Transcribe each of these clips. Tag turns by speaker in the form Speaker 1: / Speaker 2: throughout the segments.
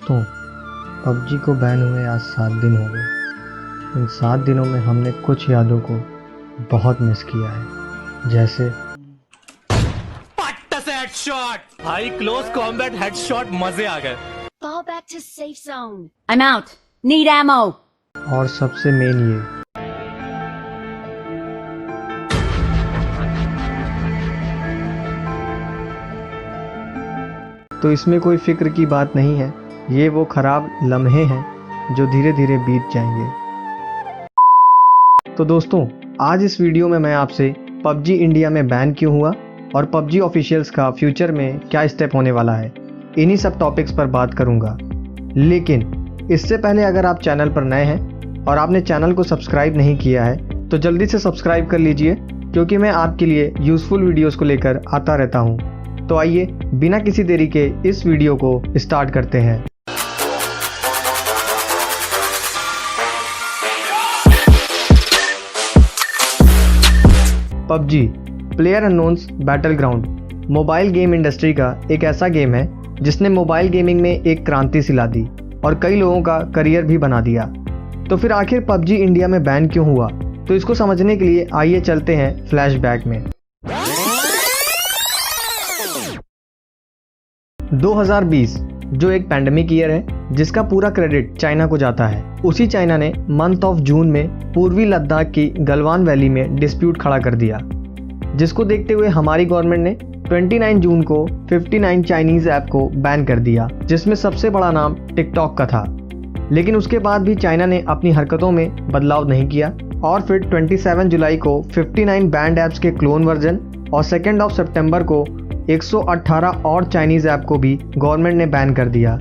Speaker 1: दोस्तों, पबजी को बैन हुए आज 7 दिन हो गए। इन 7 दिनों में हमने कुछ यादों को बहुत मिस किया है, जैसे
Speaker 2: पट्टा से headshot, high close combat headshot, मजे आ गए।
Speaker 3: Fall back to safe zone. I'm out. Need ammo.
Speaker 1: और सबसे मेन ये तो इसमें कोई फिक्र की बात नहीं है, ये वो खराब लम्हे हैं जो धीरे धीरे बीत जाएंगे। तो दोस्तों, आज इस वीडियो में मैं आपसे पबजी इंडिया में बैन क्यों हुआ और पबजी ऑफिशियल्स का फ्यूचर में क्या स्टेप होने वाला है, इन्हीं सब टॉपिक्स पर बात करूंगा। लेकिन इससे पहले अगर आप चैनल पर नए हैं और आपने चैनल को सब्सक्राइब नहीं किया है तो जल्दी से सब्सक्राइब कर लीजिए, क्योंकि मैं आपके लिए यूज़फुल वीडियोस को लेकर आता रहता हूं। तो आइए बिना किसी देरी के इस वीडियो को स्टार्ट करते हैं। PUBG player unknowns Battleground mobile game industry का एक ऐसा गेम है जिसने मोबाइल गेमिंग में एक क्रांति सिला दी और कई लोगों का करियर भी बना दिया। तो फिर आखिर पबजी इंडिया में बैन क्यों हुआ, तो इसको समझने के लिए आइए चलते हैं फ्लैशबैक में। 2020 जो एक पैंडेमिक ईयर है जिसका पूरा क्रेडिट चाइना को जाता है, उसी चाइना ने मंथ ऑफ जून में पूर्वी लद्दाख की गलवान वैली में डिस्प्यूट खड़ा कर दिया, जिसको देखते हुए हमारी गवर्नमेंट ने 29 जून को 59 चाइनीज ऐप को बैन कर दिया, जिसमें सबसे बड़ा नाम टिकटॉक का था। लेकिन उसके बाद भी चाइना ने अपनी हरकतों में बदलाव नहीं किया और फिर 27 जुलाई को 59 बैंड ऐप्स के क्लोन वर्जन और 2 सितंबर को 118 और चाइनीज ऐप को भी गवर्नमेंट ने बैन कर दिया,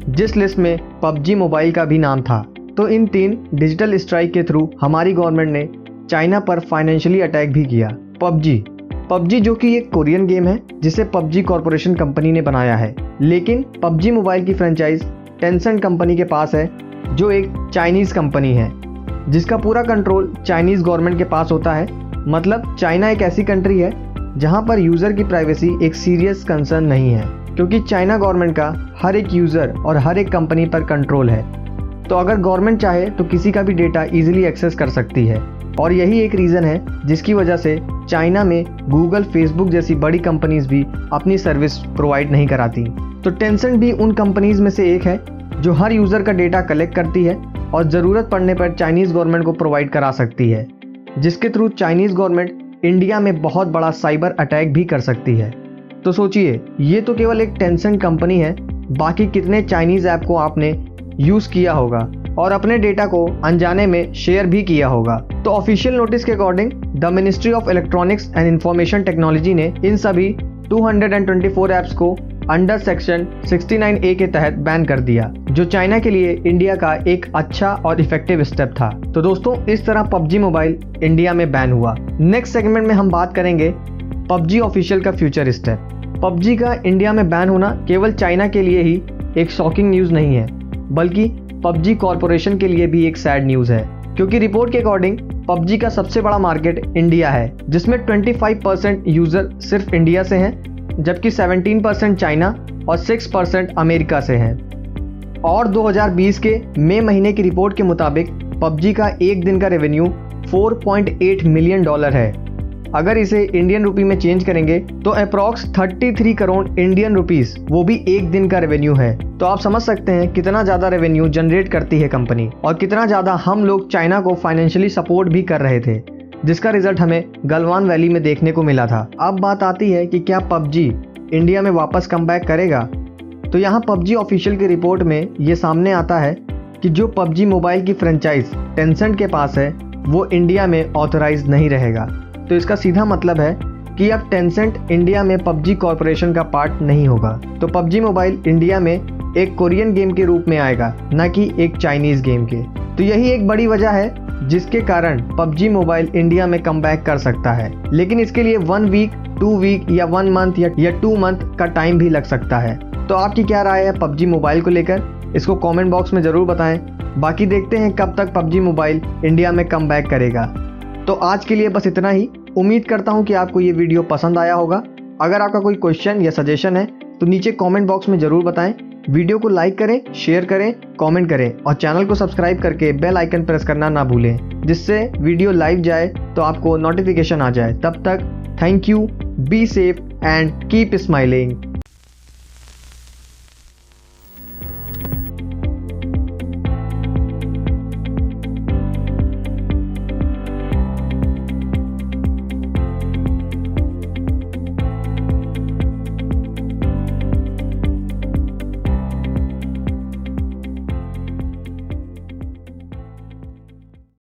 Speaker 1: जिस लिस्ट में पबजी मोबाइल का भी नाम था। तो इन 3 डिजिटल स्ट्राइक के थ्रू हमारी गवर्नमेंट ने चाइना पर फाइनेंशियली अटैक भी किया। पबजी जो कि एक कोरियन गेम है जिसे पबजी कॉर्पोरेशन कंपनी ने बनाया है, लेकिन पबजी मोबाइल की फ्रेंचाइज टेंसेंट कंपनी के पास है, जो एक चाइनीज कंपनी है जिसका पूरा कंट्रोल चाइनीज गवर्नमेंट के पास होता है। मतलब चाइना एक ऐसी कंट्री है जहां पर यूजर की प्राइवेसी एक सीरियस कंसर्न नहीं है, क्योंकि चाइना गवर्नमेंट का हर एक यूजर और हर एक कंपनी पर कंट्रोल है। तो अगर गवर्नमेंट चाहे तो किसी का भी डेटा इजीली एक्सेस कर सकती है, और यही एक रीज़न है जिसकी वजह से चाइना में गूगल, फेसबुक जैसी बड़ी कंपनीज भी अपनी सर्विस प्रोवाइड नहीं कराती। तो टेंसेंट भी उन कंपनीज में से एक है जो हर यूज़र का डेटा कलेक्ट करती है और ज़रूरत पड़ने पर चाइनीज़ गवर्नमेंट को प्रोवाइड करा सकती है, जिसके थ्रू चाइनीज़ गवर्नमेंट इंडिया में बहुत बड़ा साइबर अटैक भी कर सकती है। तो सोचिए, ये तो केवल एक टेंसेंट कंपनी है, बाकी कितने चाइनीज़ ऐप को आपने यूज़ किया होगा और अपने डेटा को अनजाने में शेयर भी किया होगा। तो ऑफिशियल नोटिस के according the ministry of electronics and information technology ने इन सभी 224 ऐप्स को अंडर सेक्शन 69A के तहत बैन कर दिया, जो चाइना के लिए इंडिया का एक अच्छा और इफेक्टिव स्टेप था। तो दोस्तों, इस तरह पबजी मोबाइल इंडिया में बैन हुआ। नेक्स्ट सेगमेंट में हम बात करेंगे पबजी ऑफिशियल का फ्यूचर स्टेप। पबजी का इंडिया में बैन होना केवल चाइना के लिए ही एक शॉकिंग न्यूज़ नहीं है, बल्कि पबजी कॉर्पोरेशन के लिए भी एक सैड न्यूज़ है, क्योंकि रिपोर्ट के अकॉर्डिंग पबजी का सबसे बड़ा मार्केट इंडिया है, जिसमें 25% यूज़र सिर्फ इंडिया से हैं, जबकि 17% चाइना और 6% अमेरिका से हैं। और 2020 के मई महीने की रिपोर्ट के मुताबिक पबजी का एक दिन का रेवेन्यू $4.8 मिलियन है। अगर इसे इंडियन रुपी में चेंज करेंगे तो अप्रॉक्स 33 करोड़ इंडियन रुपीस, वो भी एक दिन का रेवेन्यू है। तो आप समझ सकते हैं कितना ज़्यादा रेवेन्यू जनरेट करती है कंपनी, और कितना ज़्यादा हम लोग चाइना को फाइनेंशियली सपोर्ट भी कर रहे थे, जिसका रिजल्ट हमें गलवान वैली में देखने को मिला था। अब बात आती है कि क्या पबजी इंडिया में वापस कम बैक करेगा। तो यहाँ पबजी ऑफिशियल की रिपोर्ट में ये सामने आता है कि जो पबजी मोबाइल की फ्रेंचाइज टेंसेंट के पास है, वो इंडिया में ऑथराइज नहीं रहेगा। तो इसका सीधा मतलब है कि अब टेंसेंट इंडिया में पबजी कॉर्पोरेशन का पार्ट नहीं होगा। तो पबजी मोबाइल इंडिया में एक कोरियन गेम के रूप में आएगा, न कि एक चाइनीज गेम के। तो यही एक बड़ी वजह है जिसके कारण पबजी मोबाइल इंडिया में कम बैक कर सकता है, लेकिन इसके लिए 1 वीक, 2 वीक या 1 मंथ या 2 मंथ का टाइम भी लग सकता है। तो आपकी क्या राय है पबजी मोबाइल को लेकर, इसको कमेंट बॉक्स में ज़रूर बताएं। बाकी देखते हैं कब तक पबजी मोबाइल इंडिया में कम बैक करेगा। तो आज के लिए बस इतना ही। उम्मीद करता हूँ कि आपको ये वीडियो पसंद आया होगा। अगर आपका कोई क्वेश्चन या सजेशन है तो नीचे कमेंट बॉक्स में ज़रूर बताएं। वीडियो को लाइक करें, शेयर करें, कमेंट करें और चैनल को सब्सक्राइब करके बेल आइकन प्रेस करना ना भूलें, जिससे वीडियो लाइव जाए तो आपको नोटिफिकेशन आ जाए। तब तक thank you, be safe and keep smiling.